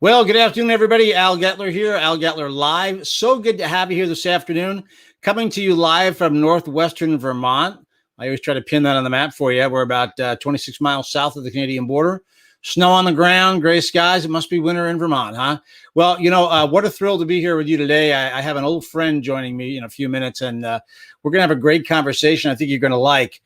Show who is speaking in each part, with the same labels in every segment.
Speaker 1: Well, good afternoon, everybody. Al Gettler here, Al Gettler Live. So good to have you here this afternoon. Coming to you live from northwestern Vermont. I always try to pin that on the map for you. We're about 26 miles south of the Canadian border. Snow on the ground, gray skies. It must be winter in Vermont, huh? Well, what a thrill to be here with you today. I have an old friend joining me in a few minutes, and we're going to have a great conversation I think you're going to like.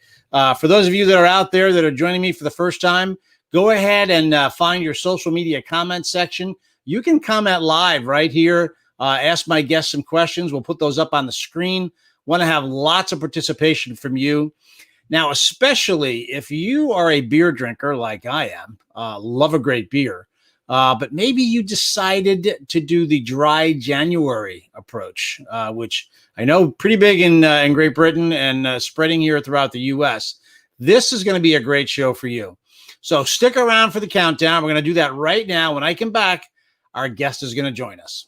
Speaker 1: For those of you that are out there that are joining me for the first time, go ahead and find your social media comment section. You can comment live right here. Ask my guests some questions. We'll put those up on the screen. Want to have lots of participation from you. Now, especially if you are a beer drinker like I am, love a great beer, but maybe you decided to do the dry January approach, which I know pretty big in Great Britain and spreading here throughout the U.S. This is going to be a great show for you. So stick around for the countdown. We're going to do that right now. When I come back, our guest is going to join us.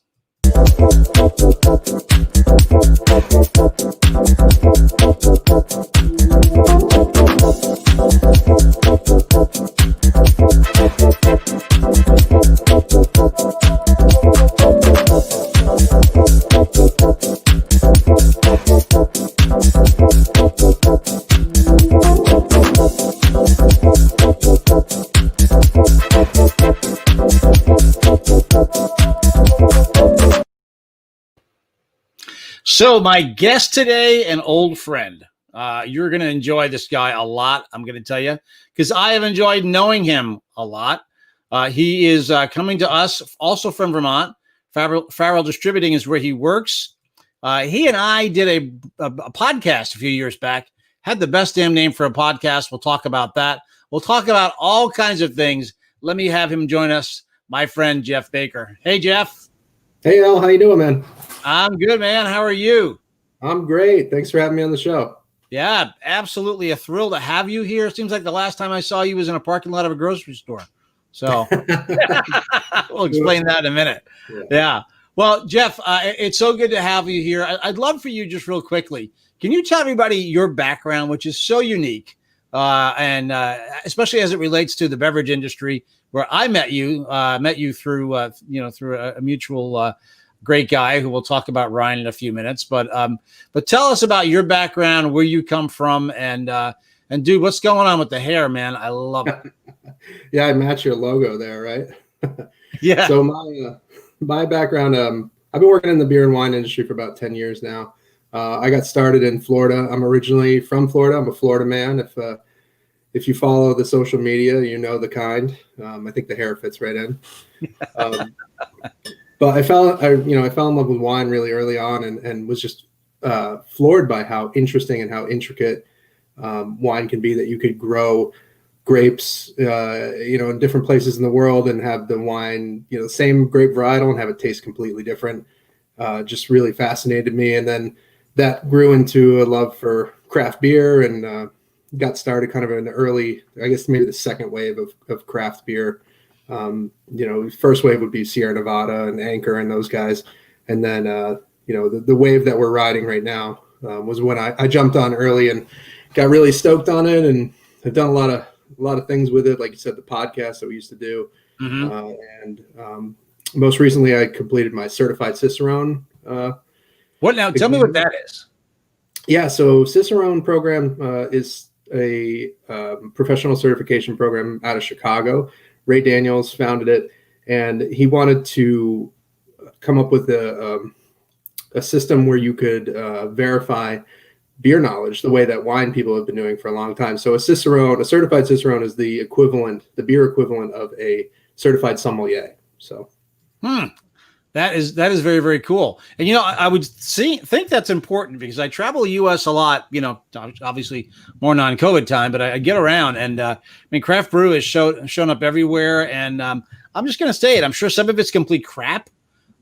Speaker 1: So my guest today, an old friend. You're going to enjoy this guy a lot, I'm going to tell you, because I have enjoyed knowing him a lot. He is coming to us also from Vermont. Farrell Distributing is where he works. He and I did a podcast a few years back. Had the best damn name for a podcast. We'll talk about that. We'll talk about all kinds of things. Let me have him join us, my friend Jeff Baker. Hey, Jeff.
Speaker 2: Hey, Al. How you doing, man?
Speaker 1: I'm good, man. How are you?
Speaker 2: I'm great. Thanks for having me on the show.
Speaker 1: Yeah, absolutely a thrill to have you here. It seems like the last time I saw you was in a parking lot of a grocery store. So we'll explain that in a minute. Yeah. Well, Jeff, it's so good to have you here. I'd love for you just real quickly. Can you tell everybody your background, which is so unique, and especially as it relates to the beverage industry, where I met you through a mutual great guy who we'll talk about, Ryan, in a few minutes. But tell us about your background, where you come from, and dude, what's going on with the hair, man? I love it.
Speaker 2: Yeah, I match your logo there, right?
Speaker 1: Yeah.
Speaker 2: So my background, I've been working in the beer and wine industry for about 10 years now. I got started in Florida. I'm originally from Florida. I'm a Florida man. If you follow the social media, you know the kind. I think the hair fits right in. But I fell in love with wine really early on, and was just floored by how interesting and how intricate wine can be. That you could grow grapes, in different places in the world, and have the wine, the same grape varietal, and have it taste completely different. Just really fascinated me, and then that grew into a love for craft beer, and got started kind of in the early, I guess maybe the second wave of craft beer. First wave would be Sierra Nevada and Anchor and those guys. And then, the wave that we're riding right now was when I jumped on early and got really stoked on it. And I've done a lot of things with it. Like you said, the podcast that we used to do. Mm-hmm. And most recently I completed my Certified Cicerone.
Speaker 1: What now? Tell me what that is.
Speaker 2: Yeah. So Cicerone program is a professional certification program out of Chicago. Ray Daniels founded it, and he wanted to come up with a system where you could verify beer knowledge the way that wine people have been doing for a long time. So a certified Cicerone is the beer equivalent of a certified sommelier. So,
Speaker 1: that is very, very cool. And, I would think that's important because I travel the U.S. a lot, obviously more non-COVID time, but I get around, and craft brew has shown up everywhere. And I'm just going to say it. I'm sure some of it's complete crap.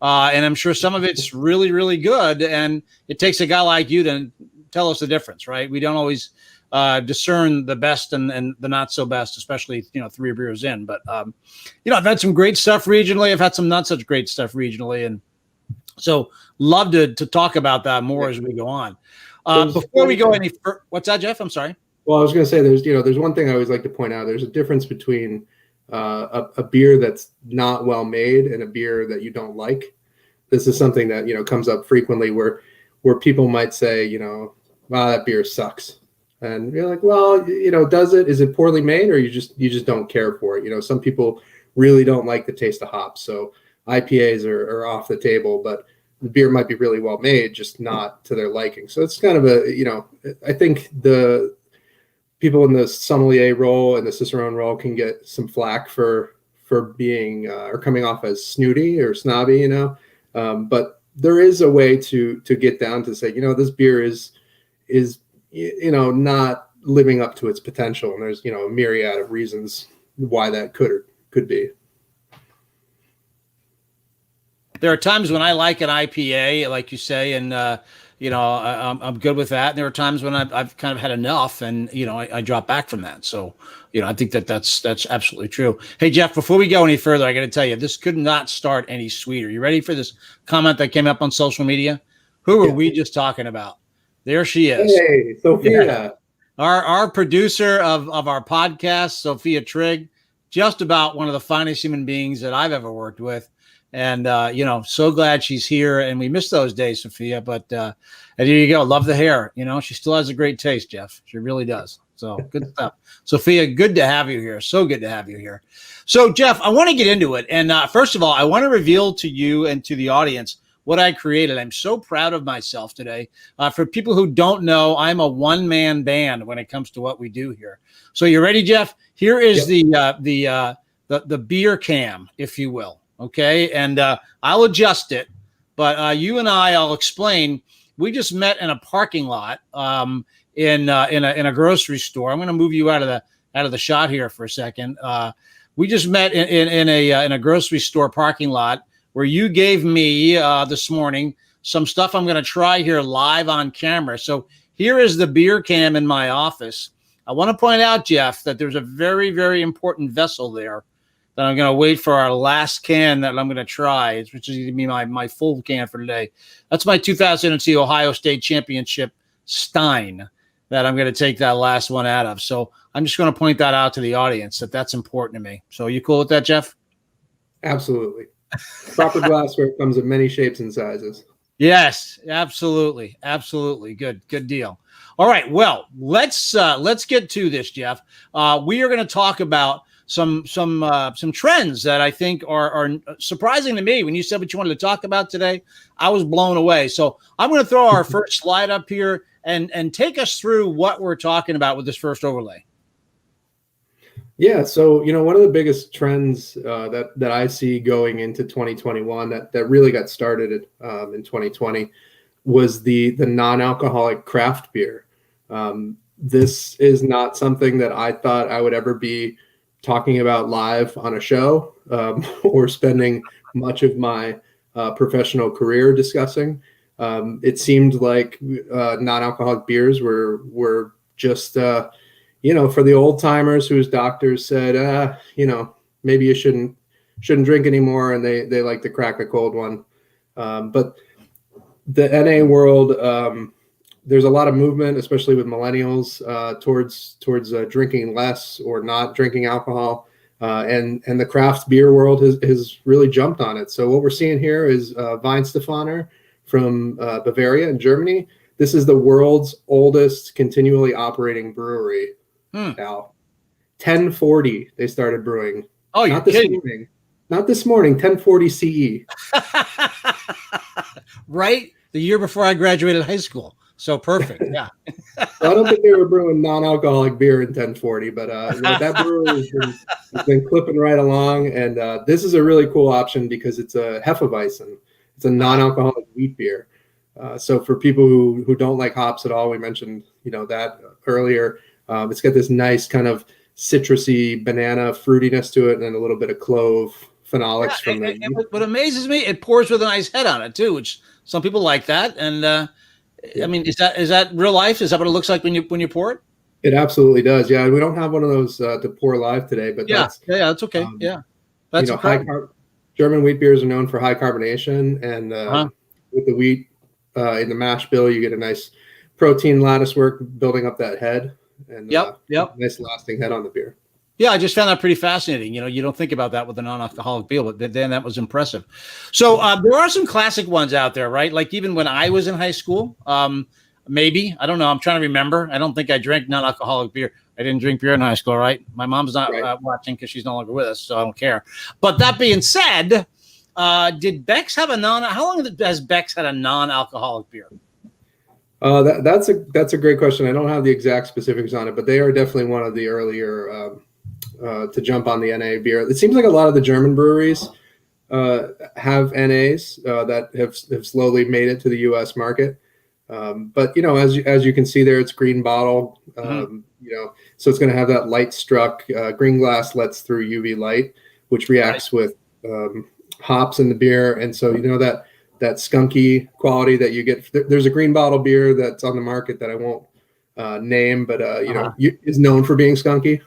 Speaker 1: And I'm sure some of it's really, really good. And it takes a guy like you to tell us the difference, right? We don't always discern the best and the not so best, especially 3 beers in. But I've had some great stuff regionally. I've had some not such great stuff regionally, and so love to talk about that more as we go on. Before we go any further, what's that, Jeff? I'm sorry.
Speaker 2: Well, I was going to say there's one thing I always like to point out. There's a difference between a beer that's not well made and a beer that you don't like. This is something that, comes up frequently where people might say, wow, that beer sucks. And you're like, well, does it? Is it poorly made, or you just don't care for it? Some people really don't like the taste of hops, so IPAs are off the table, but the beer might be really well made, just not to their liking. So it's kind of I think the people in the sommelier role and the Cicerone role can get some flack for being or coming off as snooty or snobby, but there is a way to get down to say, this beer is not living up to its potential, and there's a myriad of reasons why that could be.
Speaker 1: There are times when I like an IPA, like you say, and I'm good with that. And there are times when I've kind of had enough, and I drop back from that. So I think that's absolutely true. Hey Jeff, before we go any further, I got to tell you, this could not start any sweeter. You ready for this comment that came up on social media? Who are we just talking about? There she is.
Speaker 2: Hey, Sophia.
Speaker 1: Yeah. Our producer of our podcast, Sophia Trigg, just about one of the finest human beings that I've ever worked with. And, so glad she's here, and we miss those days, Sophia, but and here you go. Love the hair. She still has a great taste, Jeff. She really does. So good stuff. Sophia, good to have you here. So good to have you here. So Jeff, I want to get into it. And first of all, I want to reveal to you and to the audience what I created. I'm so proud of myself today. For people who don't know, I'm a one-man band when it comes to what we do here. So you ready, Jeff? Here is the beer cam, if you will. Okay. And I'll adjust it, but you and I'll explain. We just met in a parking lot in a grocery store. I'm going to move you out of the shot here for a second. We just met in a grocery store parking lot where you gave me this morning some stuff I'm going to try here live on camera. So here is the beer cam in my office. I want to point out, Jeff, that there's a very, very important vessel there that I'm going to wait for our last can that I'm going to try, which is going to be my full can for today. That's my 2002 Ohio State Championship Stein that I'm going to take that last one out of. So I'm just going to point that out to the audience that's important to me. So you cool with that, Jeff?
Speaker 2: Absolutely. Proper glassware comes in many shapes and sizes.
Speaker 1: Yes, absolutely. Absolutely. Good deal. All right. Well, let's get to this, Jeff. We are going to talk about some trends that I think are surprising to me. When you said what you wanted to talk about today, I was blown away. So I'm going to throw our first slide up here and take us through what we're talking about with this first overlay.
Speaker 2: Yeah. So, one of the biggest trends that I see going into 2021 that really got started in 2020 was the non-alcoholic craft beer. This is not something that I thought I would ever be talking about live on a show or spending much of my professional career discussing. It seemed like non-alcoholic beers were just, for the old timers whose doctors said, maybe you shouldn't drink anymore. And they like to crack a cold one. But the NA world, there's a lot of movement, especially with millennials, towards drinking less or not drinking alcohol, and the craft beer world has really jumped on it. So what we're seeing here is Weihenstephaner from Bavaria in Germany. This is the world's oldest continually operating brewery. Now, 1040 they started brewing.
Speaker 1: Oh,
Speaker 2: not this morning. Not this morning. 1040 CE.
Speaker 1: Right, the year before I graduated high school. So perfect. Yeah.
Speaker 2: Well, I don't think they were brewing non-alcoholic beer in 1040, but that brewery has been clipping right along. And this is a really cool option because it's a Hefeweizen. It's a non-alcoholic wheat beer. So for people who don't like hops at all, we mentioned that earlier. It's got this nice kind of citrusy banana fruitiness to it, and a little bit of clove phenolics from it.
Speaker 1: What amazes me, it pours with a nice head on it too, which some people like that. And I mean, is that real life? Is that what it looks like when you pour it?
Speaker 2: It absolutely does. Yeah, we don't have one of those to pour live today, but
Speaker 1: that's okay. That's
Speaker 2: German wheat beers are known for high carbonation, and with the wheat in the mash bill, you get a nice protein lattice work building up that head, and nice lasting head on the beer.
Speaker 1: Yeah, I just found that pretty fascinating. You don't think about that with a non-alcoholic beer, but then that was impressive. So there are some classic ones out there, right? Like even when I was in high school, maybe, I don't know. I'm trying to remember. I don't think I drank non-alcoholic beer. I didn't drink beer in high school, right? My mom's not watching because she's no longer with us, so I don't care. But that being said, did Beck's have how long has Beck's had a non-alcoholic beer?
Speaker 2: That's a great question. I don't have the exact specifics on it, but they are definitely one of the earlier to jump on the NA beer. It seems like a lot of the German breweries have NAs that have slowly made it to the U.S. market. But as you can see there, it's green bottle. So it's going to have that light struck. Green glass lets through UV light, which reacts with hops in the beer, and so that skunky quality that you get. There's a green bottle beer that's on the market that I won't name, but is known for being skunky.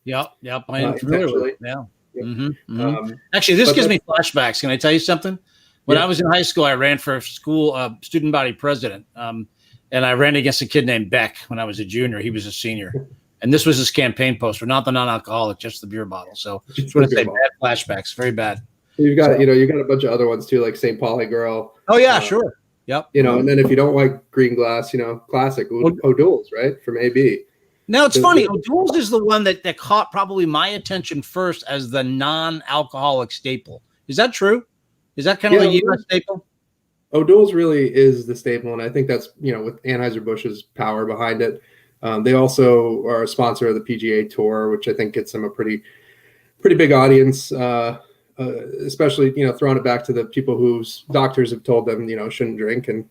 Speaker 1: Yep. I am familiar with it. Yeah. Mm-hmm. Actually, this gives me flashbacks. Can I tell you something? When I was in high school, I ran for school student body president, and I ran against a kid named Beck when I was a junior. He was a senior, and this was his campaign poster, not the non-alcoholic, just the beer bottle. So I just want to say bad flashbacks, very bad.
Speaker 2: You've got you got a bunch of other ones too, like St. Pauli Girl.
Speaker 1: Oh yeah, sure. Yep.
Speaker 2: And then if you don't like green glass, classic O'Doul's, right, from AB.
Speaker 1: Now it's funny. O'Doul's is the one that caught probably my attention first as the non-alcoholic staple. Is that true? Is that kind of the U.S. staple?
Speaker 2: O'Doul's really is the staple, and I think that's with Anheuser-Busch's power behind it. They also are a sponsor of the PGA Tour, which I think gets them a pretty big audience. Especially throwing it back to the people whose doctors have told them shouldn't drink, and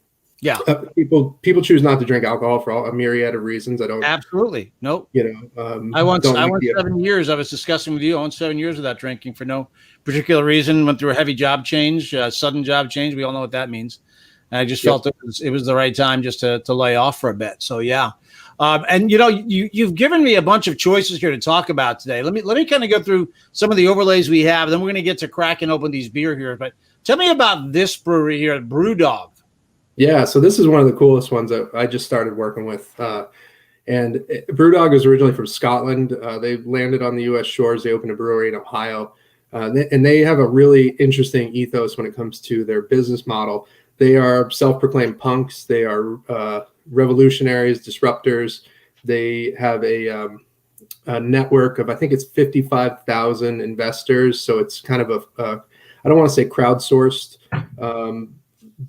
Speaker 2: people choose not to drink alcohol for a myriad of reasons. I don't
Speaker 1: absolutely nope. I went 7 years. I was discussing with you. I went 7 years without drinking for no particular reason. Went through a heavy job change, sudden job change. We all know what that means. And I just felt it was the right time just to lay off for a bit. So yeah. And you've given me a bunch of choices here to talk about today. Let me kind of go through some of the overlays we have. Then we're going to get to cracking open these beer here. But tell me about this brewery here at Brewdog.
Speaker 2: Yeah, so this is one of the coolest ones that I just started working with. And Brewdog is originally from Scotland. They landed on the U.S. shores. They opened a brewery in Ohio. And they have a really interesting ethos when it comes to their business model. They are self-proclaimed punks. They are revolutionaries, disruptors. They have a network of, I think it's 55,000 investors. So it's kind of I don't want to say crowdsourced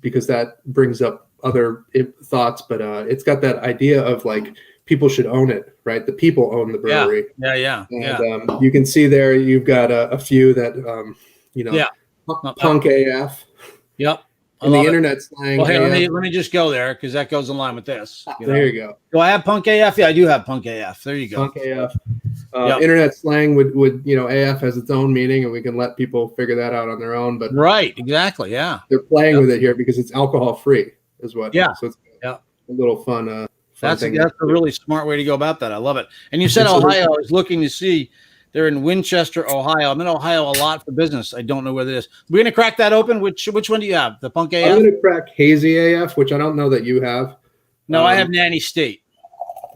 Speaker 2: because that brings up other thoughts, but it's got that idea of like people should own it, right? The people own the brewery.
Speaker 1: Yeah.
Speaker 2: And you can see there, you've got a few that, punk AF.
Speaker 1: Yep.
Speaker 2: In the internet slang.
Speaker 1: Well, hey, let me just go there because that goes in line with this.
Speaker 2: There you go.
Speaker 1: Do I have punk AF? Yeah, I do have punk AF. There you go.
Speaker 2: Punk AF. Internet slang would AF has its own meaning, and we can let people figure that out on their own. But
Speaker 1: right, exactly, yeah.
Speaker 2: They're playing with it here because it's alcohol free, is what.
Speaker 1: Yeah.
Speaker 2: So it's a little fun.
Speaker 1: That's a really smart way to go about that. I love it. And you said Ohio. I was looking to see. They're in Winchester, Ohio. I'm in Ohio a lot for business. I don't know where it is. We're going to crack that open. Which one do you have? The Punk AF?
Speaker 2: I'm going to crack Hazy AF, which I don't know that you have.
Speaker 1: No, I have Nanny State.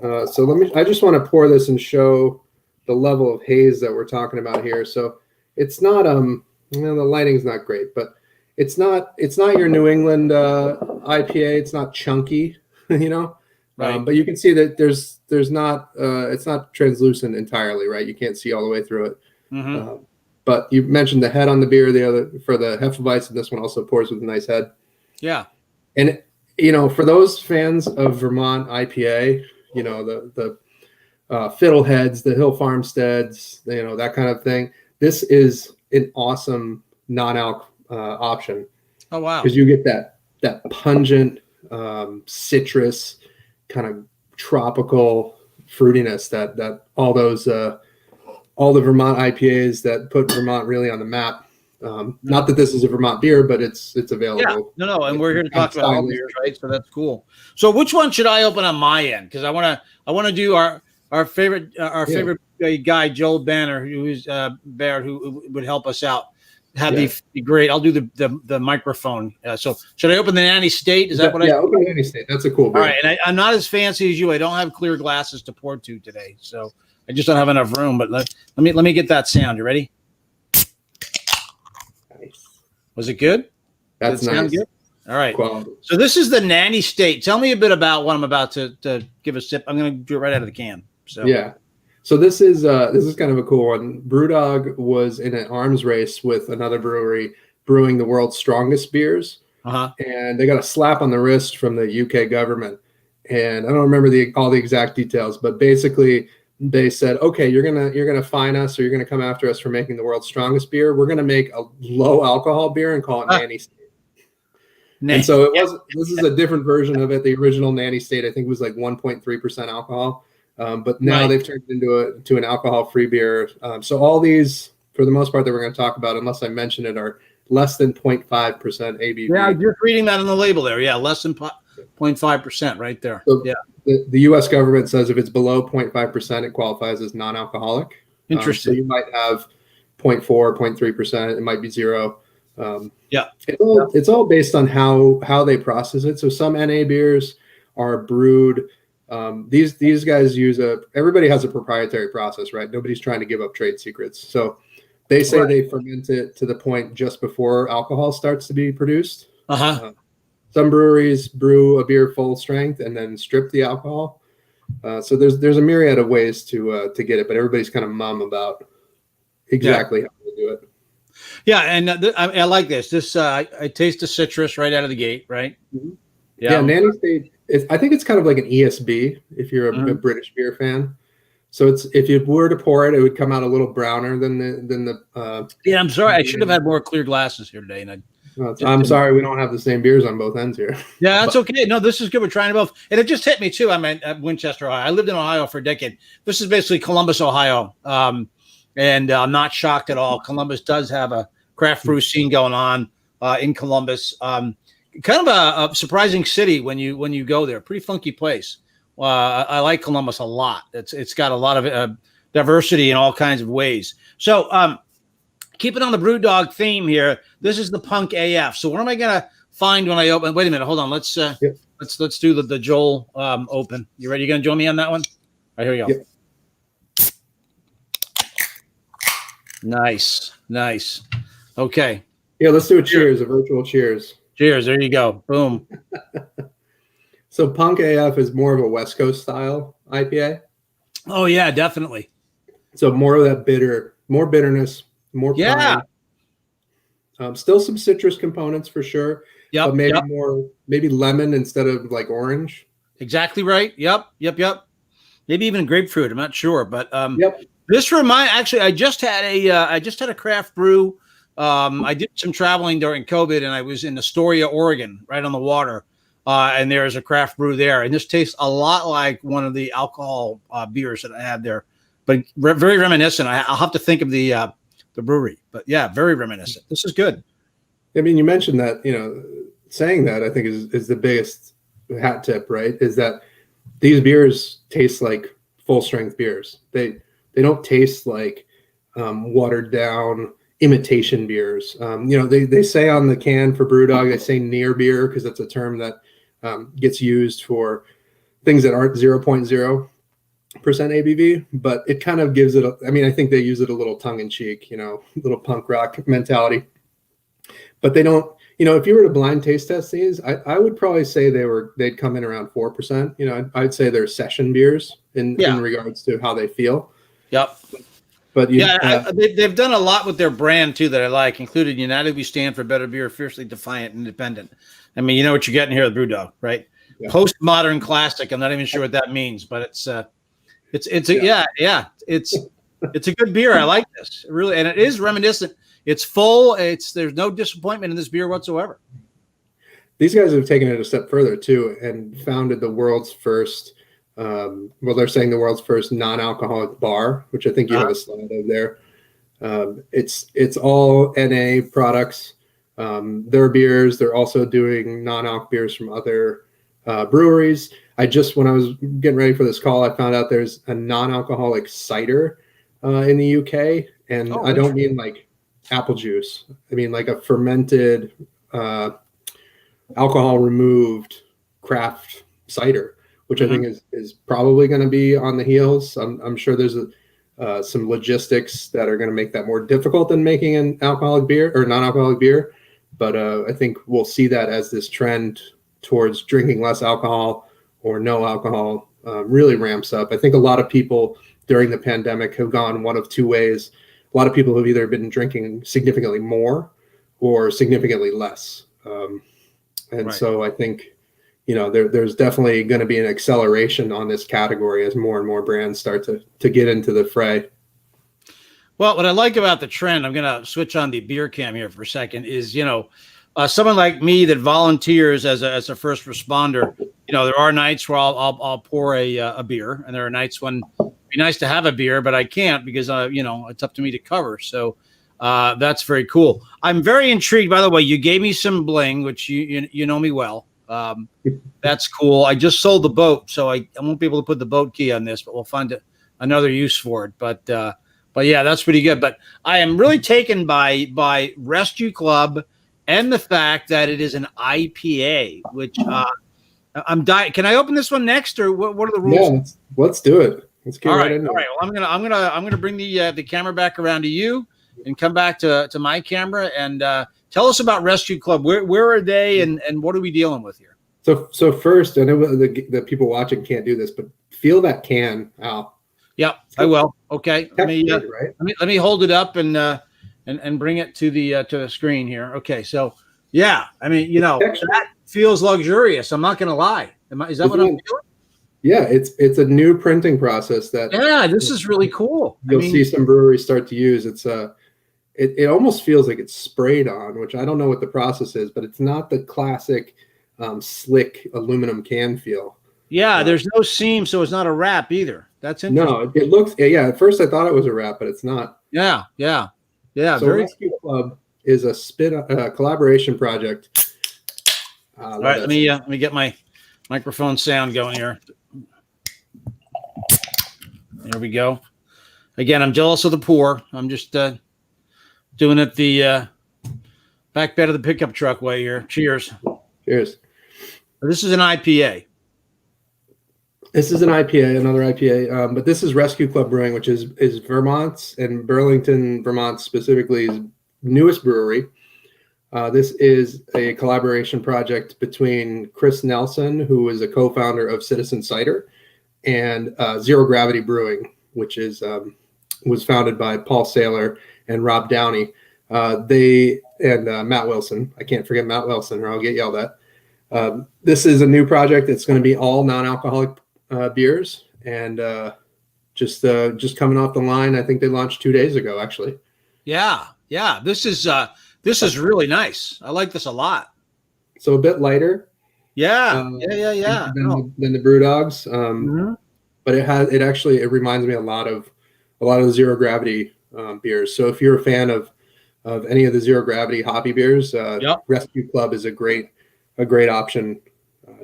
Speaker 2: So I just want to pour this and show the level of haze that we're talking about here. So it's not, the lighting's not great, but it's not your New England IPA. It's not chunky, Right. But you can see that there's not it's not translucent entirely, right? You can't see all the way through it.
Speaker 1: Mm-hmm.
Speaker 2: But you mentioned the head on the beer, the other for the Hefeweizen, and this one also pours with a nice head.
Speaker 1: Yeah.
Speaker 2: And for those fans of Vermont IPA, the Fiddleheads, the Hill Farmsteads, that kind of thing. This is an awesome non-alc option.
Speaker 1: Oh wow!
Speaker 2: Because you get that pungent citrus kind of tropical fruitiness that all the Vermont IPAs that put Vermont really on the map. Not that this is a Vermont beer, but it's available.
Speaker 1: Yeah. No, and we're here to talk about all beers, right? So that's cool. So which one should I open on my end? Because I want to do our favorite guy, Joel Banner, who's Baird, who would help us out. Be great. I'll do the microphone. So should I open the Nanny State? Is that what I?
Speaker 2: Yeah, open the Nanny State. That's a cool beer.
Speaker 1: All right, and I'm not as fancy as you. I don't have clear glasses to pour to today. So I just don't have enough room. But let me get that sound. You ready?
Speaker 2: Nice.
Speaker 1: Was it good?
Speaker 2: That's nice. Good?
Speaker 1: All right.
Speaker 2: Quality.
Speaker 1: So this is the Nanny State. Tell me a bit about what I'm about to give a sip. I'm going to do it right out of the can. So
Speaker 2: yeah. So this is kind of a cool one. Brewdog was in an arms race with another brewery brewing the world's strongest beers, and they got a slap on the wrist from the UK government. And I don't remember all the exact details, but basically they said, okay, you're gonna fine us, or you're gonna come after us for making the world's strongest beer. We're gonna make a low alcohol beer and call it Nanny State. And so this is a different version of it. The original Nanny State, I think, was like 1.3% alcohol. But now they've turned it into an alcohol-free beer. So all these, for the most part, that we're going to talk about, unless I mention it, are less than 0.5% ABV.
Speaker 1: Yeah, you're reading that on the label there. Yeah, less than 0.5% right there.
Speaker 2: So the U.S. government says if it's below 0.5%, it qualifies as non-alcoholic.
Speaker 1: Interesting.
Speaker 2: So you might have 0.4, 0.3%. It might be 0. It's all based on how they process it. So some NA beers are brewed. These guys everybody has a proprietary process, right? Nobody's trying to give up trade secrets. So they say they ferment it to the point just before alcohol starts to be produced. Some breweries brew a beer full strength and then strip the alcohol. So there's a myriad of ways to get it, but everybody's kind of mum about exactly how to do it.
Speaker 1: Yeah, and I like this. I taste the citrus right out of the gate, right?
Speaker 2: Mm-hmm. Yeah, Nanny State. I think it's kind of like an ESB if you're a British beer fan. So if you were to pour it would come out a little browner than the.
Speaker 1: Yeah, I'm sorry. I should have had more clear glasses here today, and
Speaker 2: I'm sorry we don't have the same beers on both ends here.
Speaker 1: Yeah, that's okay. No, this is good. We're trying both, and it just hit me too. I'm at Winchester, Ohio. I lived in Ohio for a decade. This is basically Columbus, Ohio, and I'm not shocked at all. Columbus does have a craft brew scene going on in Columbus. Kind of a surprising city when you go there. Pretty funky place. I like Columbus a lot. It's got a lot of diversity in all kinds of ways. So keeping on the Brewdog theme here, this is the Punk AF. So what am I gonna find when I open? Wait a minute, hold on. Let's do the Joel open. You ready? You gonna join me on that one? All right, here we go. Yep. Nice. Okay.
Speaker 2: Yeah, let's do a cheers, a virtual cheers.
Speaker 1: Cheers. There you go. Boom.
Speaker 2: So Punk AF is more of a West Coast style IPA.
Speaker 1: Oh, yeah, definitely.
Speaker 2: So more of that more bitterness, more pine. Still some citrus components for sure.
Speaker 1: Yep.
Speaker 2: But maybe lemon instead of like orange.
Speaker 1: Exactly right. Yep. Maybe even grapefruit. I'm not sure. But this actually, I just had a craft brew. I did some traveling during COVID, and I was in Astoria, Oregon, right on the water. And there's a craft brew there, and this tastes a lot like one of the alcohol beers that I had there, but very reminiscent. I'll have to think of the brewery, but yeah, very reminiscent. This is good.
Speaker 2: I mean, you mentioned that, saying that I think is the biggest hat tip, right? Is that these beers taste like full strength beers. They don't taste like watered down imitation beers. They say on the can for Brewdog, they say near beer because that's a term that gets used for things that aren't 0.0% ABV, but it kind of gives it I think they use it a little tongue in cheek, little punk rock mentality, but they don't, if you were to blind taste test these, I would probably say they'd come in around 4%. I'd say they're session beers in regards to how they feel.
Speaker 1: Yep.
Speaker 2: But
Speaker 1: they've done a lot with their brand too that I like, including United We Stand for Better Beer, Fiercely Defiant, Independent. I mean, you know what you're getting here with Brewdog, right? Yeah. Postmodern classic. I'm not even sure what that means, but it's a good beer. I like this really, and it is reminiscent. It's full. There's no disappointment in this beer whatsoever.
Speaker 2: These guys have taken it a step further too, and founded the world's first. They're saying the world's first non-alcoholic bar, which I think you have a slide of there. It's all NA products. Their beers. They're also doing non-alc beers from other breweries. When I was getting ready for this call, I found out there's a non-alcoholic cider in the UK, and I don't mean like apple juice. I mean like a fermented, alcohol removed craft cider, which I think is probably going to be on the heels. I'm sure there's some logistics that are going to make that more difficult than making an alcoholic beer or non-alcoholic beer. But I think we'll see that as this trend towards drinking less alcohol or no alcohol really ramps up. I think a lot of people during the pandemic have gone one of two ways. A lot of people have either been drinking significantly more or significantly less. So I think, there's definitely going to be an acceleration on this category as more and more brands start to get into the fray.
Speaker 1: Well, what I like about the trend, I'm going to switch on the beer cam here for a second, is, someone like me that volunteers as a first responder, there are nights where I'll pour a beer, and there are nights when it'd be nice to have a beer, but I can't because, it's up to me to cover. So that's very cool. I'm very intrigued, by the way. You gave me some bling, which you know me well. That's cool. I just sold the boat, so I won't be able to put the boat key on this, but we'll find another use for it. But yeah, that's pretty good. But I am really taken by Rescue Club and the fact that it is an IPA, which I'm dying. Can I open this one next, or what are the rules?
Speaker 2: Yeah, let's do it. Let's get right into it.
Speaker 1: All right. Well, I'm gonna bring the camera back around to you and come back to my camera and tell us about Rescue Club. Where are they, and what are we dealing with here?
Speaker 2: So first, I know the people watching can't do this, but feel that can, Al.
Speaker 1: Yep, I will. Okay, let me hold it up and bring it to the screen here. Okay, so yeah, that feels luxurious. I'm not going to lie. Is that what I'm feeling?
Speaker 2: Yeah, it's a new printing process that.
Speaker 1: Yeah, this is really cool.
Speaker 2: You'll see some breweries start to use. It almost feels like it's sprayed on, which I don't know what the process is, but it's not the classic slick aluminum can feel.
Speaker 1: Yeah, there's no seam, so it's not a wrap either. That's interesting.
Speaker 2: No, it looks. Yeah, at first I thought it was a wrap, but it's not.
Speaker 1: Yeah.
Speaker 2: So Rescue Club is a collaboration project.
Speaker 1: All right, let me get my microphone sound going here. There we go. Again, I'm jealous of the pour. I'm just doing it the back bed of the pickup truck way here. Cheers.
Speaker 2: Cheers.
Speaker 1: This is an IPA.
Speaker 2: This is an IPA, another IPA, but this is Rescue Club Brewing, which is Vermont's and Burlington, Vermont specifically, newest brewery. This is a collaboration project between Chris Nelson, who is a co-founder of Citizen Cider, and Zero Gravity Brewing, which was founded by Paul Saylor and Rob Downey. They and Matt Wilson. I can't forget Matt Wilson, or I'll get yelled at. This is a new project. It's going to be all non-alcoholic beers, and just coming off the line. I think they launched 2 days ago, actually. Yeah. This is really nice. I like this a lot. So a bit lighter.
Speaker 1: Yeah.
Speaker 2: Than the Brewdogs. But it actually reminds me a lot of the Zero Gravity beers. So if you're a fan of any of the Zero Gravity hoppy beers, Rescue Club is a great option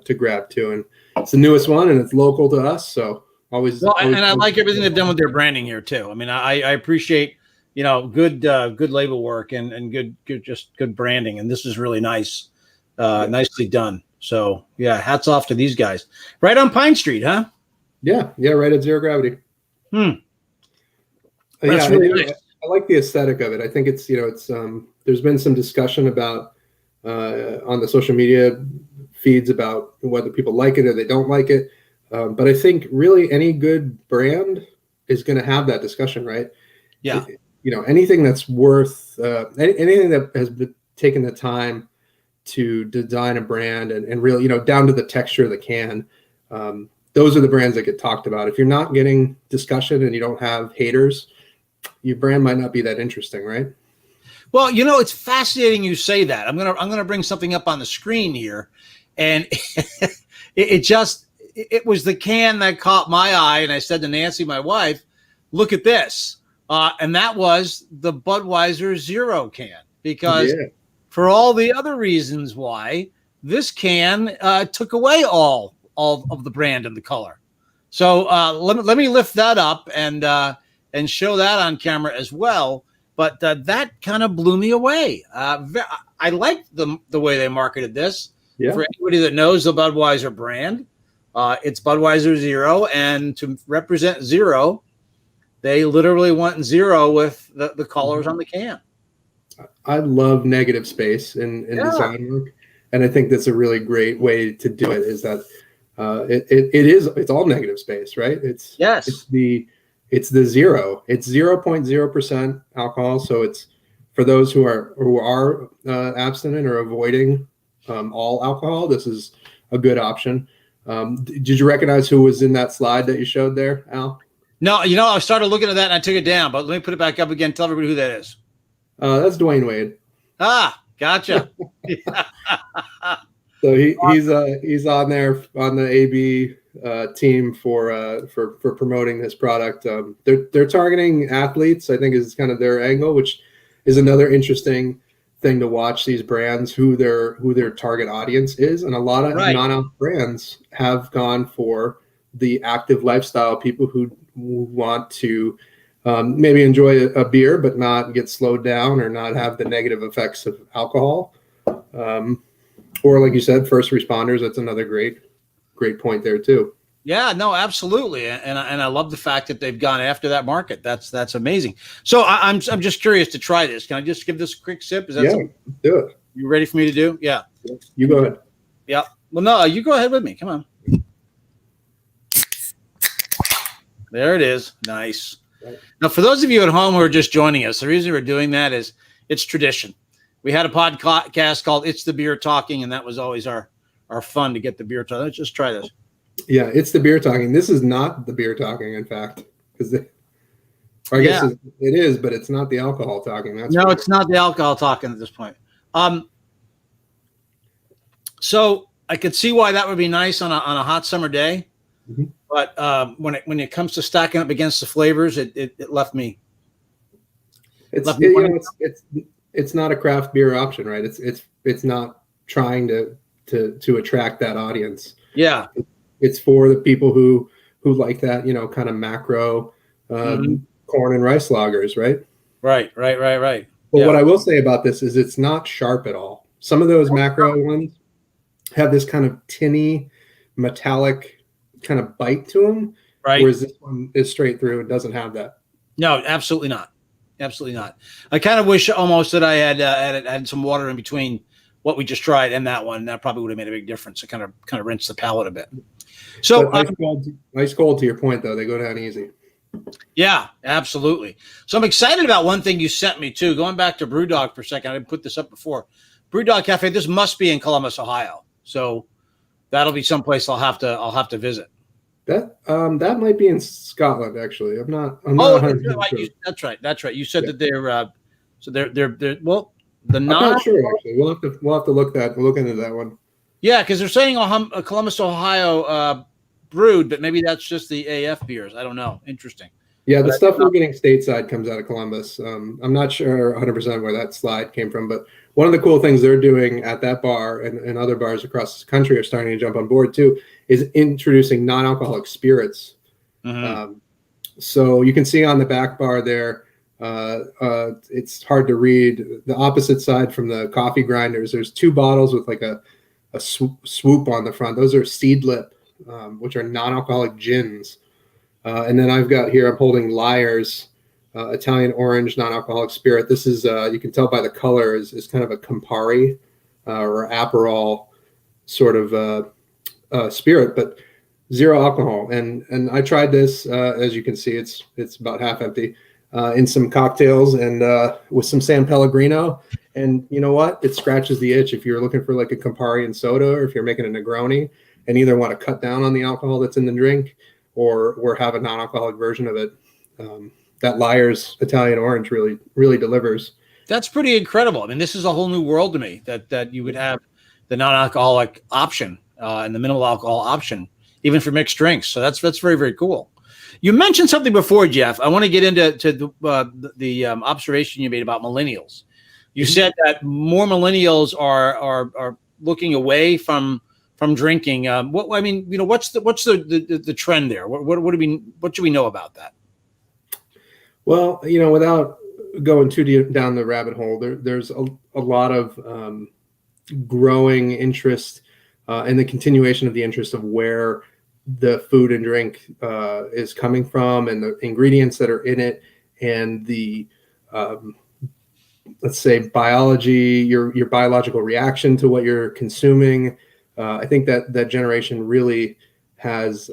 Speaker 2: to grab too. And it's the newest one, and it's local to us. So always. And
Speaker 1: I like everything they've done with their branding here too. I mean, I appreciate good label work and good branding, and this is really nice, nicely done. So yeah, hats off to these guys. Right on Pine Street, huh?
Speaker 2: Yeah, right at Zero Gravity.
Speaker 1: That's really nice.
Speaker 2: I like the aesthetic of it. I think it's there's been some discussion about on the social media feeds about whether people like it or they don't like it. But I think really any good brand is going to have that discussion, right?
Speaker 1: Yeah.
Speaker 2: Anything that's worth anything that has been taken the time to design a brand and really, down to the texture of the can. Those are the brands that get talked about. If you're not getting discussion and you don't have haters, your brand might not be that interesting, right?
Speaker 1: Well, it's fascinating you say that. I'm gonna bring something up on the screen here, and it was the can that caught my eye, and I said to Nancy, my wife, "Look at this," and that was the Budweiser Zero can, because for all the other reasons why this can took away all of the brand and the color. So let me lift that up and show that on camera as well. But that kind of blew me away. I liked the way they marketed this. Yeah. For anybody that knows the Budweiser brand, It's Budweiser Zero, and to represent Zero, they literally went zero with the colors on the can.
Speaker 2: I love negative space in design work, and I think that's a really great way to do it. Is that it's all negative space, right? It's the zero. It's 0.0% alcohol, so it's for those who are abstinent or avoiding all alcohol. This is a good option. Did you recognize who was in that slide that you showed there, Al?
Speaker 1: No, I started looking at that and I took it down, but let me put it back up again. Tell everybody who that is.
Speaker 2: That's Dwyane Wade.
Speaker 1: Ah, gotcha.
Speaker 2: So he's on there on the AB team for promoting this product. They're targeting athletes, I think, is kind of their angle, which is another interesting thing to watch these brands, who their target audience is. And a lot of non-alc brands have gone for the active lifestyle, people who want to maybe enjoy a beer but not get slowed down or not have the negative effects of alcohol. Or like you said, first responders. That's another great point there too.
Speaker 1: Yeah, no, absolutely, and I love the fact that they've gone after that market. That's amazing. So I'm just curious to try this. Can I just give this a quick sip? Is that something?
Speaker 2: Do it.
Speaker 1: You ready for me to do? Yeah.
Speaker 2: You go ahead.
Speaker 1: Yeah. Well, no, you go ahead with me. Come on. There it is. Nice. Right. Now, for those of you at home who are just joining us, the reason we're doing that is it's tradition. We had a podcast called "It's the Beer Talking," and that was always our fun to get the beer talking. Let's just try this.
Speaker 2: Yeah, it's the beer talking. This is not the beer talking, in fact, because I guess it is, but it's not the alcohol talking.
Speaker 1: It's not the alcohol talking at this point. So I could see why that would be nice on a hot summer day, but when it comes to stacking up against the flavors, it left me.
Speaker 2: It's not a craft beer option, right? It's not trying to attract that audience.
Speaker 1: Yeah.
Speaker 2: It's for the people who like that, kind of macro corn and rice lagers, right? Right. But what I will say about this is it's not sharp at all. Some of those macro ones have this kind of tinny, metallic kind of bite to them, right? Whereas this one is straight through. It doesn't have that.
Speaker 1: No, absolutely not. Absolutely not. I kind of wish almost that I had some water in between what we just tried and that one. That probably would have made a big difference. It kind of rinsed the palate a bit. So
Speaker 2: ice cold to your point, though, they go down easy.
Speaker 1: Yeah, absolutely. So I'm excited about one thing you sent me too. Going back to Brewdog for a second, I didn't put this up before. Brewdog Cafe. This must be in Columbus, Ohio. So that'll be someplace I'll have to visit.
Speaker 2: That might be in Scotland, actually. I'm not.
Speaker 1: Sure. That's right. You said that they're well. I'm
Speaker 2: not sure, actually. We'll have to look into that one.
Speaker 1: Yeah, because they're saying Columbus, Ohio brewed, but maybe that's just the AF beers. I don't know. Interesting.
Speaker 2: Yeah, the stuff we're getting stateside comes out of Columbus. I'm not sure 100% where that slide came from, but one of the cool things they're doing at that bar and other bars across the country are starting to jump on board too, is introducing non-alcoholic spirits. So you can see on the back bar there, it's hard to read. The opposite side from the coffee grinders, there's two bottles with like a swoop on the front. Those are Seed Lip, which are non-alcoholic gins. And then I'm holding Liar's Italian orange non-alcoholic spirit. This is, you can tell by the color, is kind of a Campari or Aperol sort of spirit, but zero alcohol. And I tried this, as you can see, it's about half empty, in some cocktails and with some San Pellegrino. And you know what? It scratches the itch if you're looking for like a Campari and soda, or if you're making a Negroni and either want to cut down on the alcohol that's in the drink or have a non-alcoholic version of it. That Liar's Italian orange really delivers. That's pretty incredible. I mean, this is a whole new world to me that you would have the non-alcoholic option and the minimal alcohol option, even for mixed drinks. So that's very, very cool. You mentioned something before, Jeff. I want to get into the observation you made about millennials. You said that more millennials are looking away from drinking. What's the trend there? What should we know about that? Well, without going too deep down the rabbit hole, there's a lot of growing interest and the continuation of the interest of where the food and drink is coming from, and the ingredients that are in it, and the let's say biology, your biological reaction to what you're consuming. I think that generation really has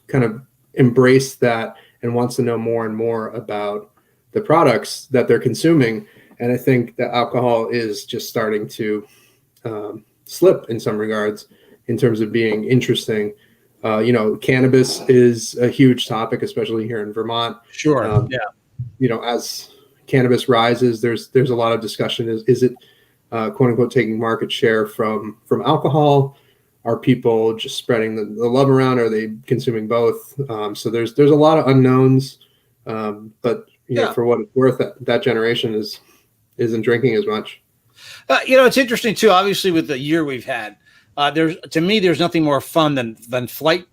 Speaker 2: kind of embraced that and wants to know more and more about the products that they're consuming. And I think that alcohol is just starting to slip in some regards in terms of being interesting. Cannabis is a huge topic, especially here in Vermont.
Speaker 1: Sure.
Speaker 2: As cannabis rises, there's a lot of discussion. Is it quote unquote taking market share from alcohol? Are people just spreading the love around? Are they consuming both? So there's a lot of unknowns. But for what it's worth, that generation isn't drinking as much.
Speaker 1: It's interesting too. Obviously, with the year we've had, there's nothing more fun than flight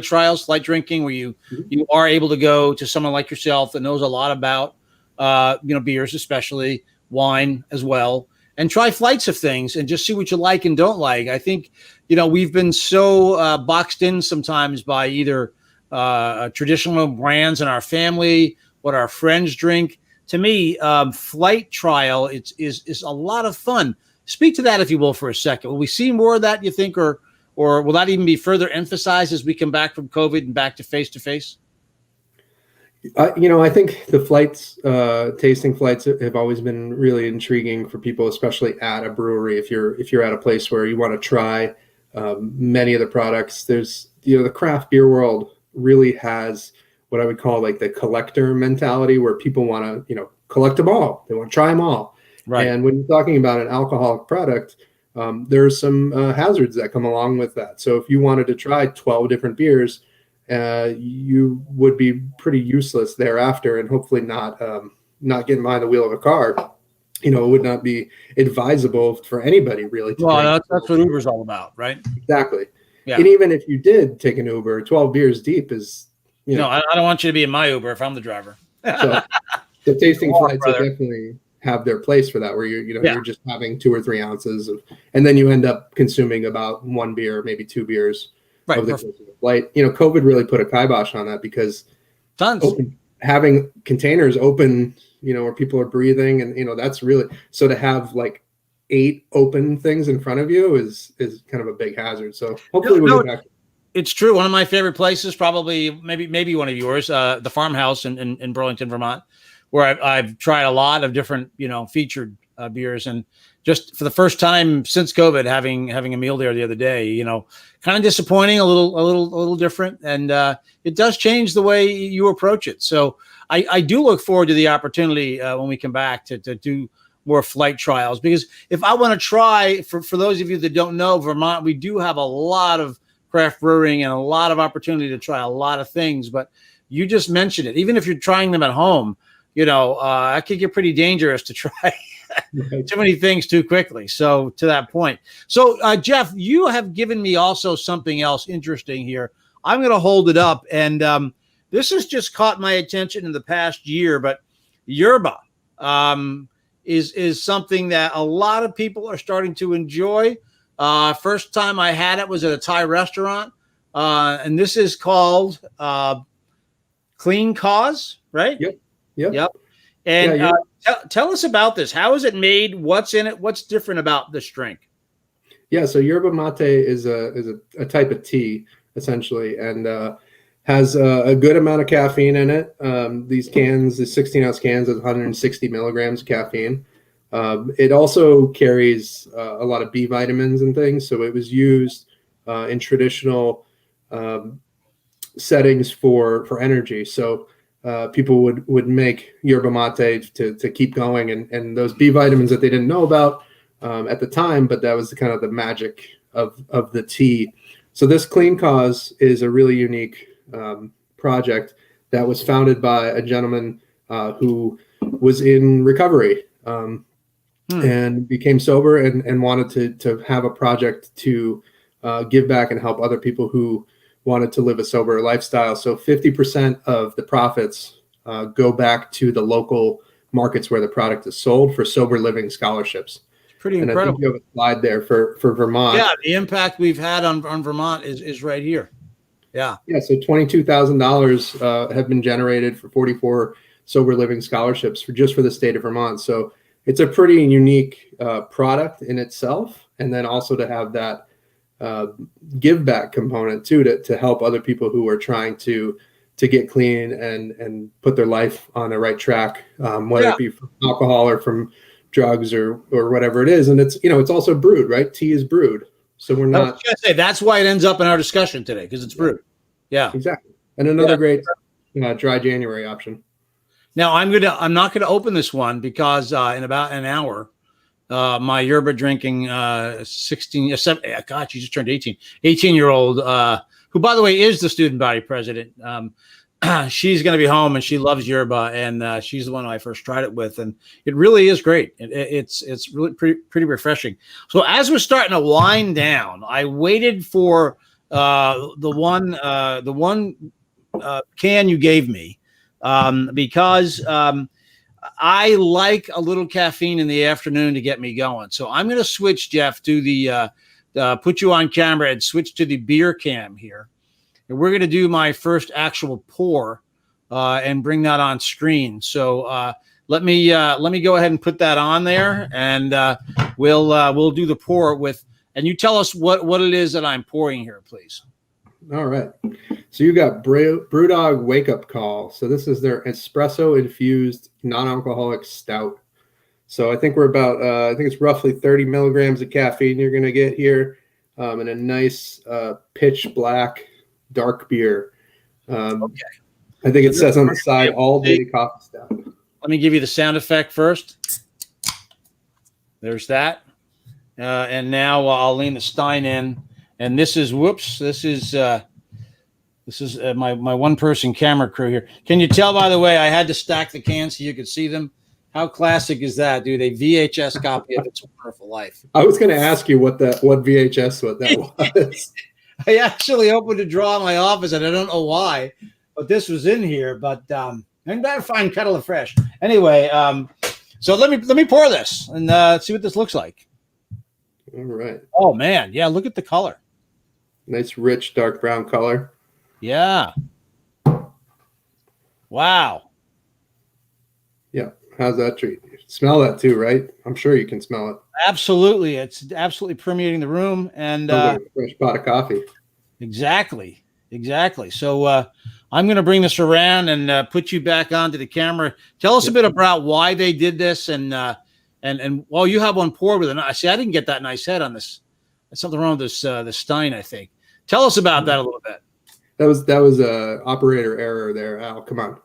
Speaker 1: trials, flight drinking, where you are able to go to someone like yourself that knows a lot about beers, especially wine as well, and try flights of things and just see what you like and don't like. I think we've been so boxed in sometimes by either traditional brands in our family, what our friends drink. To me, flight trial is a lot of fun. Speak to that, if you will, for a second. Will we see more of that, you think, or will that even be further emphasized as we come back from COVID and back to face-to-face?
Speaker 2: I think the flights, tasting flights, have always been really intriguing for people, especially at a brewery. If you're at a place where you want to try many of the products, there's the craft beer world really has what I would call like the collector mentality, where people want to collect them all. They want to try them all. Right. And when you're talking about an alcoholic product, there's some hazards that come along with that. So if you wanted to try 12 different beers, you would be pretty useless thereafter, and hopefully not getting behind the wheel of a car. It would not be advisable for anybody really.
Speaker 1: That's what Uber's all about, right?
Speaker 2: Exactly. Yeah. And even if you did take an Uber, 12 beers deep is,
Speaker 1: I don't want you to be in my Uber if I'm the driver.
Speaker 2: So the tasting flights definitely have their place for that, where you're just having 2 or 3 ounces and then you end up consuming about 1 beer, maybe 2 beers over the course of the flight. COVID really put a kibosh on that, because having containers open, where people are breathing, and that's really, so to have like 8 open things in front of you is kind of a big hazard. So hopefully we'll get back.
Speaker 1: It's true. One of my favorite places, probably maybe one of yours, the Farmhouse in Burlington, Vermont, where I've tried a lot of different, featured beers, and just for the first time since COVID, having a meal there the other day, kind of disappointing, a little different. And it does change the way you approach it. So I do look forward to the opportunity when we come back to do more flight trials, because if I want to try, for those of you that don't know, Vermont, we do have a lot of craft brewing and a lot of opportunity to try a lot of things. But you just mentioned it. Even if you're trying them at home, it could get pretty dangerous to try too many things too quickly. So to that point. So Jeff, you have given me also something else interesting here. I'm going to hold it up. And this has just caught my attention in the past year, but yerba is something that a lot of people are starting to enjoy. First time I had it was at a Thai restaurant. And this is called Clean Cause, right? Yep. And tell us about this. How is it made? What's in it? What's different about this drink?
Speaker 2: Yeah, so yerba mate is a type of tea, essentially, and has a good amount of caffeine in it. These 16-ounce cans, has 160 milligrams of caffeine. It also carries a lot of B vitamins and things, so it was used in traditional settings for energy. So people would make yerba mate to keep going, and those B vitamins that they didn't know about at the time, but that was kind of the magic of the tea. So this Clean Cause is a really unique project that was founded by a gentleman who was in recovery and became sober and wanted to have a project to give back and help other people who wanted to live a sober lifestyle. So 50% of the profits go back to the local markets where the product is sold for sober living scholarships.
Speaker 1: Pretty
Speaker 2: And I
Speaker 1: incredible.
Speaker 2: think you have a slide there for Vermont.
Speaker 1: Yeah, the impact we've had on Vermont is right here. Yeah.
Speaker 2: Yeah, so $22,000 have been generated for 44 sober living scholarships for the state of Vermont. So it's a pretty unique product in itself, and then also to have that give back component too, to help other people who are trying to get clean and put their life on the right track, whether it be from alcohol or from drugs or whatever it is. And it's, it's also brewed, right? Tea is brewed. So we're not. I was
Speaker 1: gonna say, that's why it ends up in our discussion today, because it's brewed. Yeah,
Speaker 2: exactly. And another great dry January option.
Speaker 1: Now I'm not gonna open this one because in about an hour, my yerba drinking 16, God, she just turned 18-year-old, who by the way is the student body president. She's going to be home, and she loves yerba, and she's the one I first tried it with, and it really is great. It's really pretty refreshing. So as we're starting to wind down, I waited for the one can you gave me because I like a little caffeine in the afternoon to get me going. So I'm going to switch, Jeff, to the put you on camera and switch to the beer cam here. And we're going to do my first actual pour and bring that on screen. So let me go ahead and put that on there, and we'll do the pour with. And you tell us what it is that I'm pouring here, please.
Speaker 2: All right. So you got Brewdog Wake Up Call. So this is their espresso infused non-alcoholic stout. So I think we're about I think it's roughly 30 milligrams of caffeine you're going to get here, and a nice pitch black dark beer. Okay. I think it says on the side all day coffee stout.
Speaker 1: Let me give you the sound effect first. There's that. And now I'll lean the stein in. And this is my one person camera crew here. Can you tell, by the way, I had to stack the cans so you could see them. How classic is that, dude? A VHS copy of It's a Wonderful Life.
Speaker 2: I was going to ask you what VHS that was.
Speaker 1: I actually opened a drawer in my office, and I don't know why, but this was in here. But I'm glad to find kettle of fresh. Anyway, so let me pour this and see what this looks like.
Speaker 2: All right.
Speaker 1: Oh man, yeah. Look at the color.
Speaker 2: Nice, rich, dark brown color.
Speaker 1: Yeah. Wow.
Speaker 2: Yeah. How's that treat you? Smell that too, right? I'm sure you can smell it.
Speaker 1: Absolutely. It's absolutely permeating the room. And
Speaker 2: like a fresh pot of coffee.
Speaker 1: Exactly. So I'm going to bring this around and put you back onto the camera. Tell us a bit about why they did this. And while you have one poured with it. I didn't get that nice head on this. There's something wrong with this the stein, I think. Tell us about that a little bit.
Speaker 2: That was a operator error there, Al. Come on.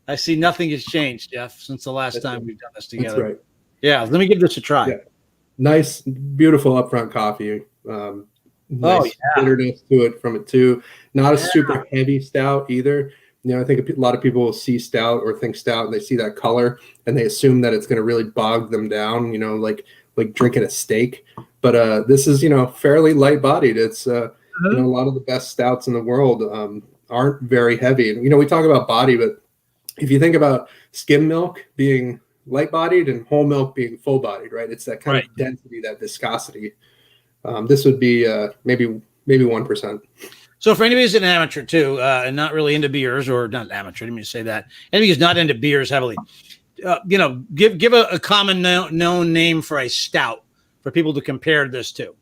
Speaker 1: I see nothing has changed, Jeff, since the last time we've done this together.
Speaker 2: That's right.
Speaker 1: Yeah, let me give this a try.
Speaker 2: Yeah. Nice, beautiful upfront coffee. Nice bitterness to it from it too. Not a super heavy stout either. I think a lot of people will see stout or think stout, and they see that color and they assume that it's going to really bog them down. Like drinking a steak. But this is fairly light bodied. It's a lot of the best stouts in the world aren't very heavy. And we talk about body, but if you think about skim milk being light bodied and whole milk being full bodied, right? It's that kind of density, that viscosity. This would be maybe 1%.
Speaker 1: So for anybody who's an amateur too, and not really into beers, or not amateur, I didn't mean to say that. Anybody who's not into beers heavily, give a common known name for a stout for people to compare this to.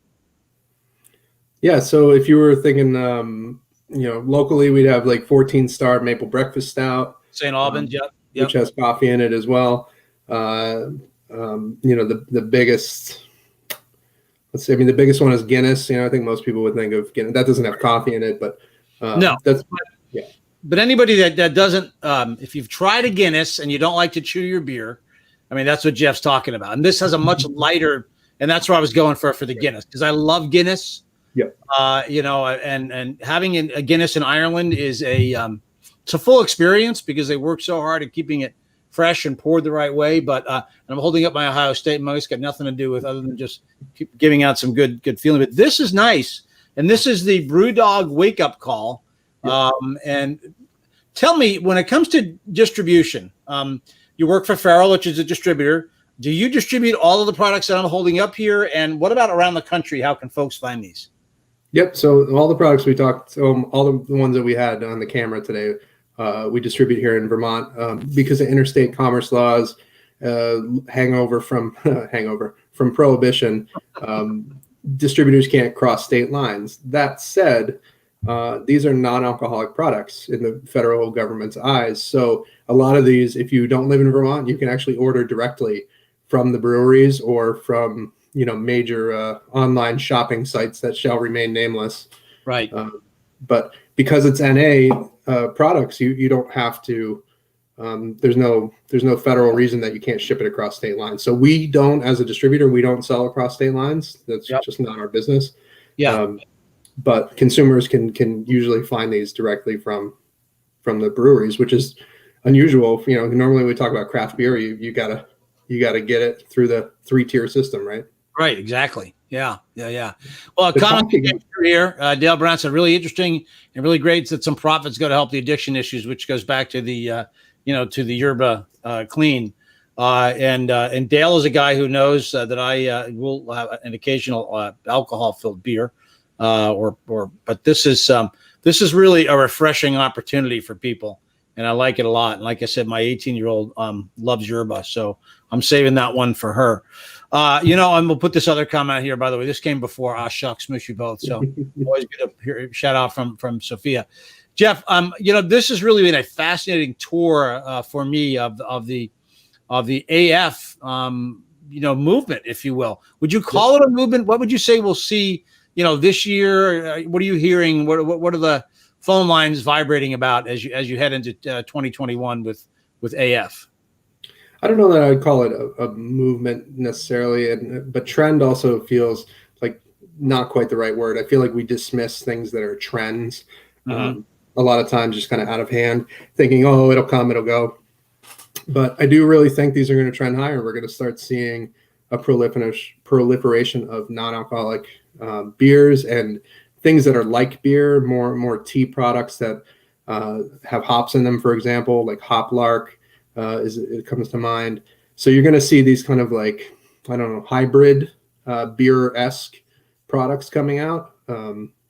Speaker 2: Yeah. So if you were thinking, locally we'd have like 14 Star Maple Breakfast Stout. St.
Speaker 1: Albans,
Speaker 2: which has coffee in it as well. The biggest, the biggest one is Guinness. I think most people would think of Guinness. That doesn't have coffee in it, but
Speaker 1: no. But anybody that doesn't, if you've tried a Guinness and you don't like to chew your beer, that's what Jeff's talking about. And this has a much lighter, and that's where I was going for the Guinness, because I love Guinness.
Speaker 2: Yep.
Speaker 1: And having a Guinness in Ireland is it's a full experience because they work so hard at keeping it fresh and poured the right way. But and I'm holding up my Ohio State mug. It's got nothing to do with other than just keep giving out some good feeling. But this is nice, and this is the Brewdog Wake Up Call. Yep. And tell me, when it comes to distribution, you work for Farrell, which is a distributor. Do you distribute all of the products that I'm holding up here? And what about around the country? How can folks find these?
Speaker 2: Yep. So all the products we talked, all the ones that we had on the camera today, we distribute here in Vermont because of interstate commerce laws, hangover from prohibition. Distributors can't cross state lines. That said, these are non-alcoholic products in the federal government's eyes. So a lot of these, if you don't live in Vermont, you can actually order directly from the breweries or from major online shopping sites that shall remain nameless.
Speaker 1: Right.
Speaker 2: But because it's NA products, you don't have to. There's no federal reason that you can't ship it across state lines. So we don't, as a distributor, we don't sell across state lines. That's just not our business.
Speaker 1: Yeah.
Speaker 2: But consumers can usually find these directly from the breweries, which is unusual. Normally we talk about craft beer. You gotta get it through the 3-tier system, right?
Speaker 1: Right, exactly. Yeah. Well, a comment here, Dale Brown said, really interesting and really great that some profits go to help the addiction issues, which goes back to the, to the yerba clean. And Dale is a guy who knows that I will have an occasional alcohol-filled beer, but this is really a refreshing opportunity for people, and I like it a lot. And like I said, my 18-year-old loves yerba, so I'm saving that one for her. And we'll put this other comment here, by the way. This came before. Shucks, miss you both. So always good to hear a shout out from Sophia. Jeff, this has really been a fascinating tour for me of the AF, movement, if you will. Would you call it a movement? What would you say we'll see, this year? What are you hearing? What are the phone lines vibrating about as you head into 2021 with AF?
Speaker 2: I don't know that I'd call it a movement necessarily, but trend also feels like not quite the right word. I feel like we dismiss things that are trends a lot of times, just kind of out of hand, thinking, oh, it'll come, it'll go. But I do really think these are going to trend higher. We're going to start seeing a proliferation of non-alcoholic beers and things that are like beer, more tea products that have hops in them, for example, like Hop Lark. It comes to mind. So you're going to see these kind of like, I don't know, hybrid beer-esque products coming out.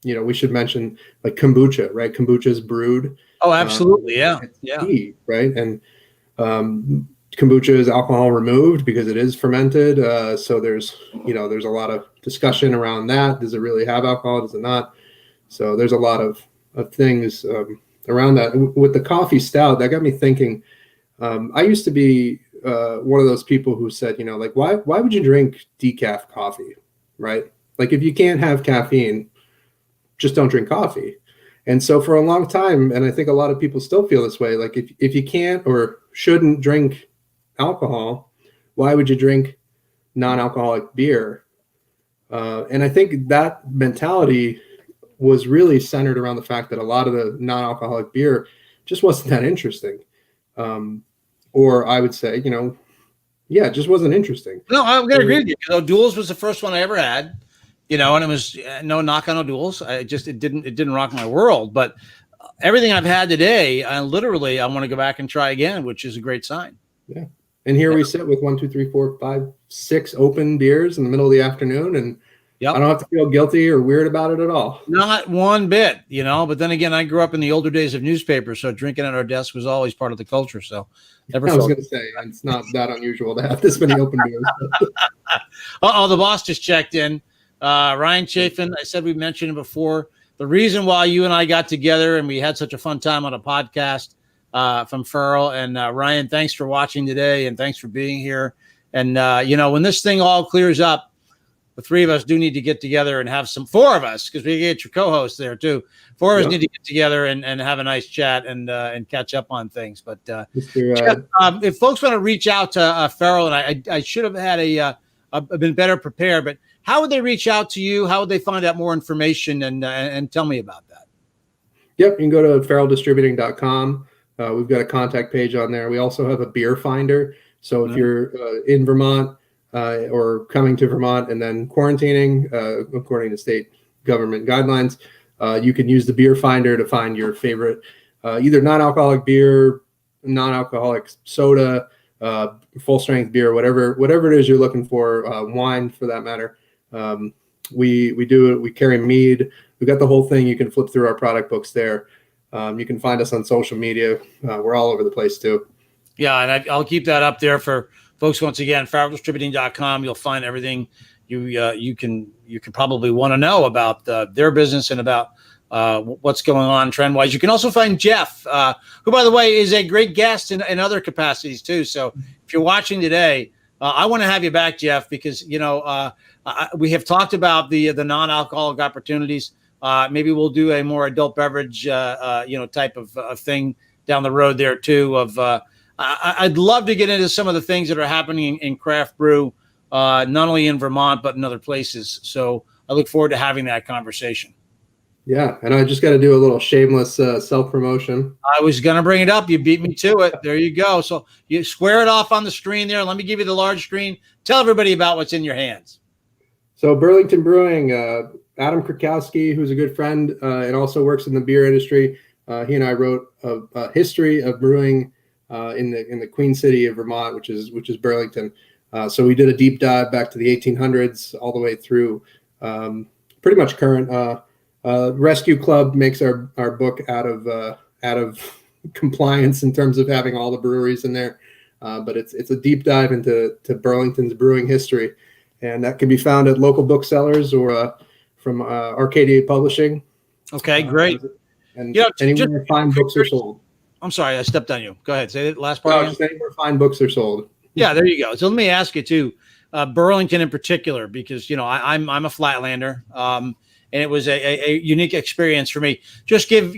Speaker 2: We should mention like kombucha, right? Kombucha is brewed. Oh,
Speaker 1: absolutely. Yeah.
Speaker 2: Tea, right. And kombucha is alcohol removed because it is fermented. So there's a lot of discussion around that. Does it really have alcohol? Does it not? So there's a lot of things around that. With the coffee stout, that got me thinking. I used to be one of those people who said, why would you drink decaf coffee, right? Like if you can't have caffeine, just don't drink coffee. And so for a long time, and I think a lot of people still feel this way, like if you can't or shouldn't drink alcohol, why would you drink non-alcoholic beer? And I think that mentality was really centered around the fact that a lot of the non-alcoholic beer just wasn't that interesting. Or I would say, it just wasn't interesting.
Speaker 1: No, I'm going to agree with you. Duels was the first one I ever had, and it was no knock on Duels. It didn't rock my world. But everything I've had today, I want to go back and try again, which is a great sign.
Speaker 2: Yeah. And here we sit with 1, 2, 3, 4, 5, 6 open beers in the middle of the afternoon, and I don't have to feel guilty or weird about it at all.
Speaker 1: Not one bit, But then again, I grew up in the older days of newspapers, so drinking at our desk was always part of the culture. So
Speaker 2: I was going to say, it's not that unusual to have this many open beers.
Speaker 1: The boss just checked in. Ryan Chafin, I said we mentioned it before. The reason why you and I got together and we had such a fun time on a podcast from Farrell and Ryan, thanks for watching today and thanks for being here. And, when this thing all clears up, the 3 of us do need to get together and have 4 of us, because we get your co-host there too. 4 of us need to get together and have a nice chat and catch up on things. But Jeff, if folks want to reach out to Farrell, and I should have had been better prepared, but how would they reach out to you? How would they find out more information and tell me about that?
Speaker 2: Yep, you can go to farrelldistributing.com. We've got a contact page on there. We also have a beer finder. So if you're in Vermont, or coming to Vermont and then quarantining, according to state government guidelines, you can use the beer finder to find your favorite, either non-alcoholic beer, non-alcoholic soda, full strength beer, whatever it is you're looking for, wine for that matter. We do it. We carry mead. We got the whole thing. You can flip through our product books there. You can find us on social media. We're all over the place too.
Speaker 1: Yeah, and I'll keep that up there for folks. Once again, FarrellDistributing.com. You'll find everything you can probably want to know about their business and about what's going on trend wise. You can also find Jeff, who, by the way, is a great guest in other capacities too. So if you're watching today, I want to have you back, Jeff, because we have talked about the non-alcoholic opportunities. Maybe we'll do a more adult beverage, type of thing down the road there too. I'd love to get into some of the things that are happening in craft brew, not only in Vermont but in other places. So I look forward to having that conversation.
Speaker 2: Yeah, and I just got to do a little shameless self-promotion.
Speaker 1: I was going to bring it up. You beat me to it. There you go. So you square it off on the screen there. Let me give you the large screen. Tell everybody about what's in your hands.
Speaker 2: So Burlington Brewing, Adam Krakowski, who's a good friend and also works in the beer industry. He and I wrote a history of brewing in the Queen City of Vermont, which is Burlington. So we did a deep dive back to the 1800s all the way through pretty much current. Rescue Club makes our book out of compliance in terms of having all the breweries in there, but it's a deep dive into Burlington's brewing history, and that can be found at local booksellers or from Arcadia Publishing.
Speaker 1: Okay, great.
Speaker 2: And anywhere fine books are sold.
Speaker 1: I'm sorry, I stepped on you. Go ahead, say the last part.
Speaker 2: Just anywhere fine books are sold.
Speaker 1: Yeah, there you go. So let me ask you too, Burlington in particular, because I'm a Flatlander. And it was a unique experience for me. Just give,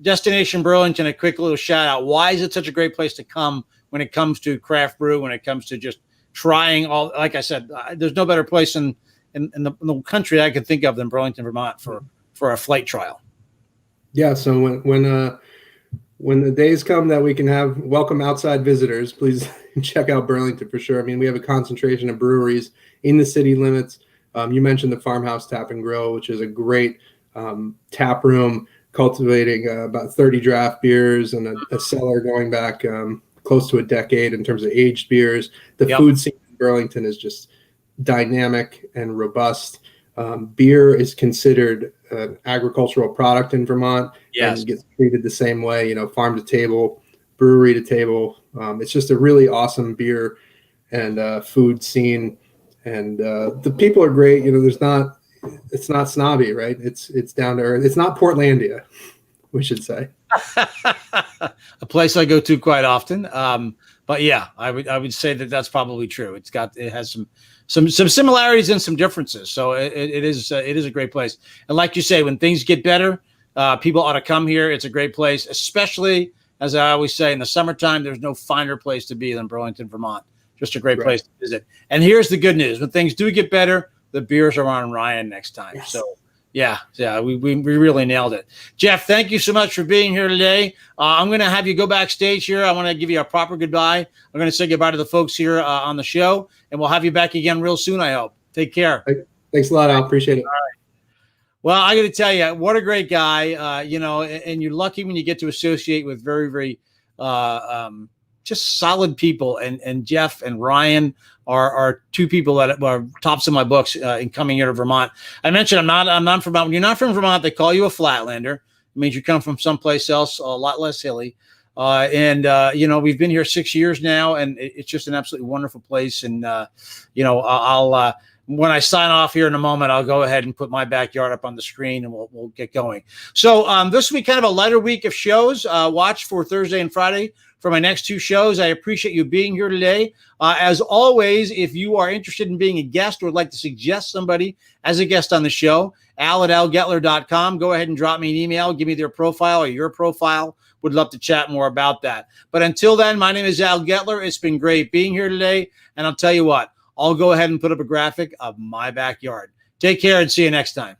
Speaker 1: Destination Burlington a quick little shout out. Why is it such a great place to come when it comes to craft brew, when it comes to just trying all, like I said, there's no better place in the country I can think of than Burlington, Vermont for a flight trial. Yeah.
Speaker 2: So when the days come that we can have welcome outside visitors, please check out Burlington for sure. I mean, we have a concentration of breweries in the city limits. You mentioned the Farmhouse Tap and Grill, which is a great tap room cultivating about 30 draft beers and a cellar going back close to a decade in terms of aged beers. The food scene in Burlington is just dynamic and robust. Beer is considered an agricultural product in Vermont.
Speaker 1: Yes.
Speaker 2: And gets treated the same way, farm to table, brewery to table. It's just a really awesome beer and food scene. And the people are great. It's not snobby, right? It's down to earth. It's not Portlandia, we should say.
Speaker 1: A place I go to quite often. But yeah, I would say that's probably true. It has some similarities and some differences. So it is a great place. And like you say, when things get better, people ought to come here. It's a great place, especially as I always say, in the summertime. There's no finer place to be than Burlington, Vermont. Just a great place to visit. And here's the good news. When things do get better, the beers are on Ryan next time. Yes. So, yeah, we really nailed it. Jeff, thank you so much for being here today. I'm going to have you go backstage here. I want to give you a proper goodbye. I'm going to say goodbye to the folks here on the show, and we'll have you back again real soon, I hope. Take care.
Speaker 2: Thanks a lot. I appreciate it.
Speaker 1: All right. Well, I got to tell you, what a great guy, and you're lucky when you get to associate with very, very just solid people, and Jeff and Ryan are two people that are tops of my books in coming here to Vermont. I mentioned I'm not from Vermont. When you're not from Vermont, they call you a Flatlander. It means you come from someplace else, a lot less hilly. We've been here 6 years now, and it's just an absolutely wonderful place. And I'll when I sign off here in a moment, I'll go ahead and put my backyard up on the screen, and we'll get going. So this will be kind of a lighter week of shows. Watch for Thursday and Friday for my next two shows. I appreciate you being here today. As always, if you are interested in being a guest or would like to suggest somebody as a guest on the show, al@algetler.com. Go ahead and drop me an email. Give me their profile or your profile. Would love to chat more about that. But until then, my name is Al Getler. It's been great being here today. And I'll tell you what, I'll go ahead and put up a graphic of my backyard. Take care and see you next time.